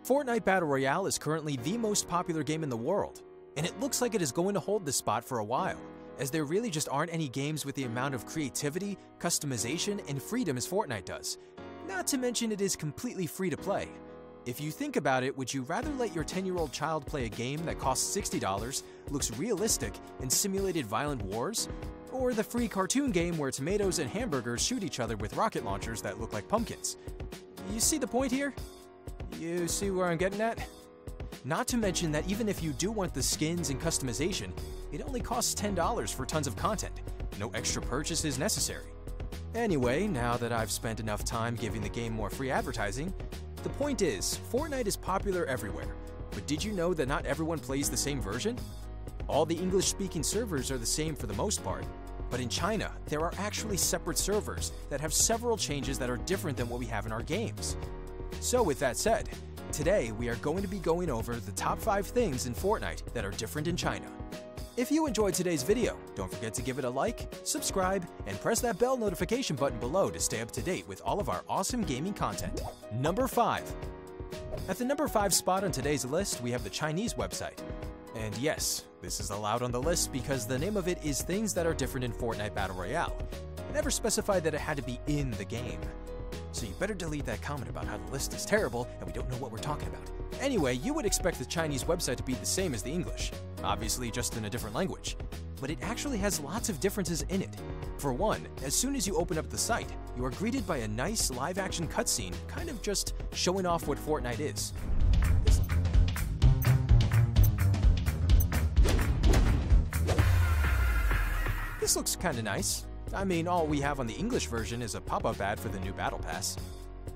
Fortnite Battle Royale is currently the most popular game in the world, and it looks like it is going to hold this spot for a while, as there really just aren't any games with the amount of creativity, customization, and freedom as Fortnite does. Not to mention it is completely free to play. If you think about it, would you rather let your 10-year-old child play a game that costs $60, looks realistic, and simulated violent wars? Or the free cartoon game where tomatoes and hamburgers shoot each other with rocket launchers that look like pumpkins? You see the point here? You see where I'm getting at? Not to mention that even if you do want the skins and customization, it only costs $10 for tons of content. No extra purchase is necessary. Anyway, now that I've spent enough time giving the game more free advertising, the point is, Fortnite is popular everywhere, but did you know that not everyone plays the same version? All the English-speaking servers are the same for the most part, but in China, there are actually separate servers that have several changes that are different than what we have in our games. So with that said, today we are going to be going over the top 5 things in Fortnite that are different in China. If you enjoyed today's video, don't forget to give it a like, subscribe, and press that bell notification button below to stay up to date with all of our awesome gaming content. Number 5. At the number 5 spot on today's list, we have the Chinese website. And yes, this is allowed on the list because the name of it is Things That Are Different in Fortnite Battle Royale. It never specified that it had to be in the game. So you better delete that comment about how the list is terrible and we don't know what we're talking about. Anyway, you would expect the Chinese website to be the same as the English, obviously just in a different language. But it actually has lots of differences in it. For one, as soon as you open up the site, you are greeted by a nice live-action cutscene, kind of just showing off what Fortnite is. This looks kinda nice. I mean, all we have on the English version is a pop-up ad for the new Battle Pass.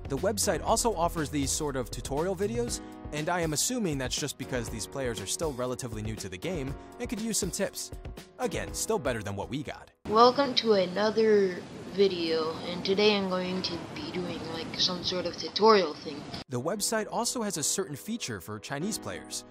The website also offers these sort of tutorial videos, and I am assuming that's just because these players are still relatively new to the game and could use some tips. Again, still better than what we got. Welcome to another video, and today I'm going to be doing like some sort of tutorial thing. The website also has a certain feature for Chinese players,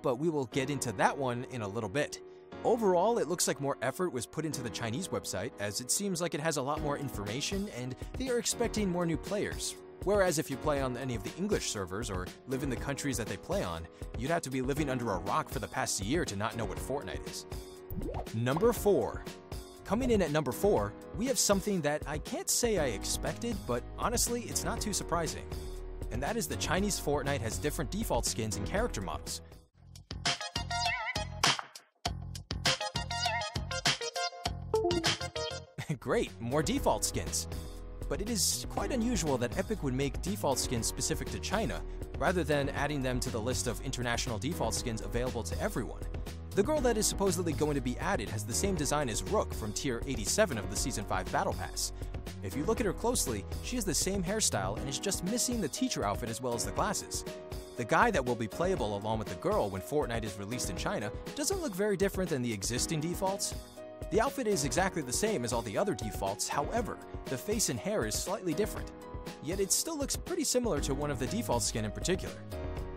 but we will get into that one in a little bit. Overall, it looks like more effort was put into the Chinese website, as it seems like it has a lot more information and they are expecting more new players. Whereas if you play on any of the English servers or live in the countries that they play on, you'd have to be living under a rock for the past year to not know what Fortnite is. Number 4. Coming in at number 4, we have something that I can't say I expected, but honestly, it's not too surprising. And that is the Chinese Fortnite has different default skins and character models. Great, more default skins. But it is quite unusual that Epic would make default skins specific to China, rather than adding them to the list of international default skins available to everyone. The girl that is supposedly going to be added has the same design as Rook from Tier 87 of the Season 5 Battle Pass. If you look at her closely, she has the same hairstyle and is just missing the teacher outfit as well as the glasses. The guy that will be playable along with the girl when Fortnite is released in China doesn't look very different than the existing defaults. The outfit is exactly the same as all the other defaults, however, the face and hair is slightly different. Yet it still looks pretty similar to one of the default skin in particular.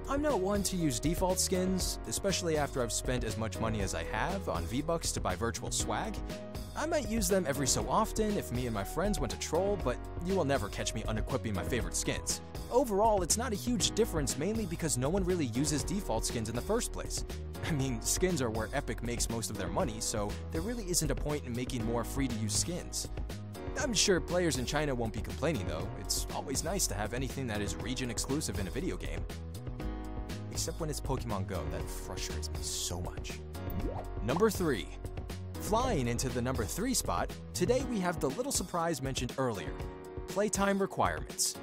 I'm not one to use default skins, especially after I've spent as much money as I have on V-Bucks to buy virtual swag. I might use them every so often if me and my friends want to troll, but you will never catch me unequipping my favorite skins. Overall, it's not a huge difference mainly because no one really uses default skins in the first place. I mean, skins are where Epic makes most of their money, so there really isn't a point in making more free-to-use skins. I'm sure players in China won't be complaining though. It's always nice to have anything that is region exclusive in a video game. Except when it's Pokemon Go, that frustrates me so much. Number 3. Flying into the number 3 spot, today we have the little surprise mentioned earlier, Playtime Requirements.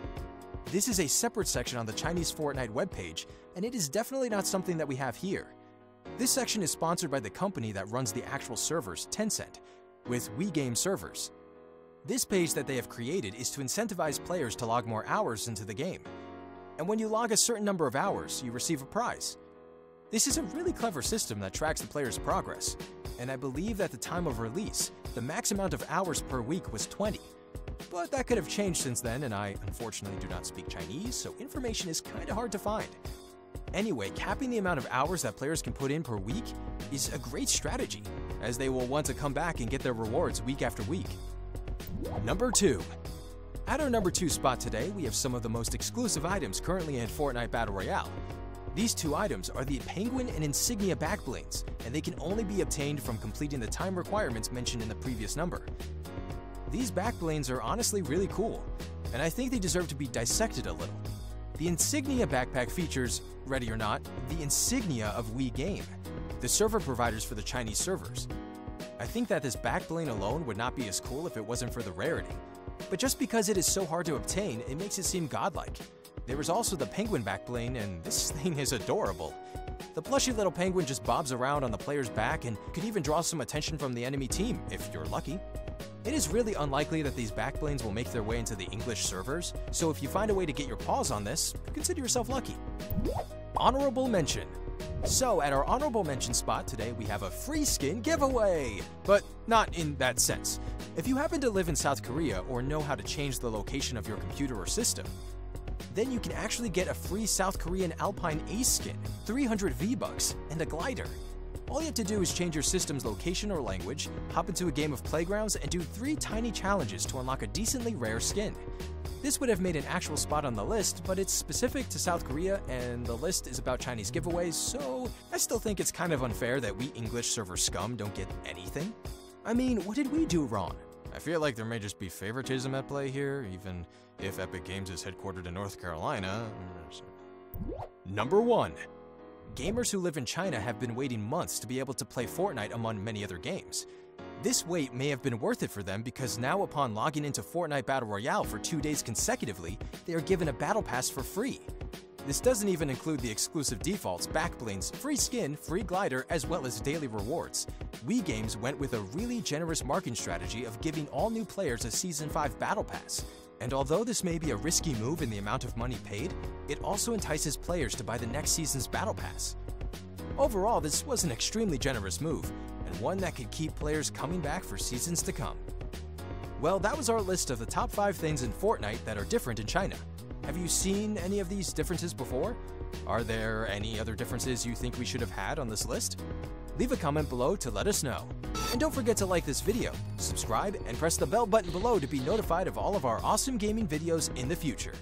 This is a separate section on the Chinese Fortnite webpage, and it is definitely not something that we have here. This section is sponsored by the company that runs the actual servers, Tencent, with WeGame servers. This page that they have created is to incentivize players to log more hours into the game. And when you log a certain number of hours, you receive a prize. This is a really clever system that tracks the player's progress, and I believe at the time of release, the max amount of hours per week was 20. But that could have changed since then, and I unfortunately do not speak Chinese, so information is kinda hard to find. Anyway, capping the amount of hours that players can put in per week is a great strategy, as they will want to come back and get their rewards week after week. Number 2. At our number 2 spot today, we have some of the most exclusive items currently in Fortnite Battle Royale. These 2 items are the Penguin and Insignia backblings, and they can only be obtained from completing the time requirements mentioned in the previous number. These backblings are honestly really cool, and I think they deserve to be dissected a little. The Insignia backpack features, ready or not, the insignia of WeGame, the server providers for the Chinese servers. I think that this backbling alone would not be as cool if it wasn't for the rarity, but just because it is so hard to obtain, it makes it seem godlike. There is also the Penguin backbling, and this thing is adorable. The plushy little penguin just bobs around on the player's back and could even draw some attention from the enemy team, if you're lucky. It is really unlikely that these backblings will make their way into the English servers, so if you find a way to get your paws on this, consider yourself lucky. Honorable mention. So at our honorable mention spot today, we have a free skin giveaway, but not in that sense. If you happen to live in South Korea or know how to change the location of your computer or system, then you can actually get a free South Korean Alpine Ace skin, 300 V-Bucks, and a glider. All you have to do is change your system's location or language, hop into a game of Playgrounds, and do 3 tiny challenges to unlock a decently rare skin. This would have made an actual spot on the list, but it's specific to South Korea and the list is about Chinese giveaways, so I still think it's kind of unfair that we English server scum don't get anything. I mean, what did we do wrong? I feel like there may just be favoritism at play here, even if Epic Games is headquartered in North Carolina. Number 1. Gamers who live in China have been waiting months to be able to play Fortnite among many other games. This wait may have been worth it for them because now upon logging into Fortnite Battle Royale for 2 days consecutively, they are given a battle pass for free. This doesn't even include the exclusive defaults, backblings, free skin, free glider, as well as daily rewards. WeGames went with a really generous marketing strategy of giving all new players a Season 5 battle pass. And although this may be a risky move in the amount of money paid, it also entices players to buy the next season's battle pass. Overall, this was an extremely generous move, and one that could keep players coming back for seasons to come. Well, that was our list of the top 5 things in Fortnite that are different in China. Have you seen any of these differences before? Are there any other differences you think we should have had on this list? Leave a comment below to let us know. And don't forget to like this video, subscribe, and press the bell button below to be notified of all of our awesome gaming videos in the future.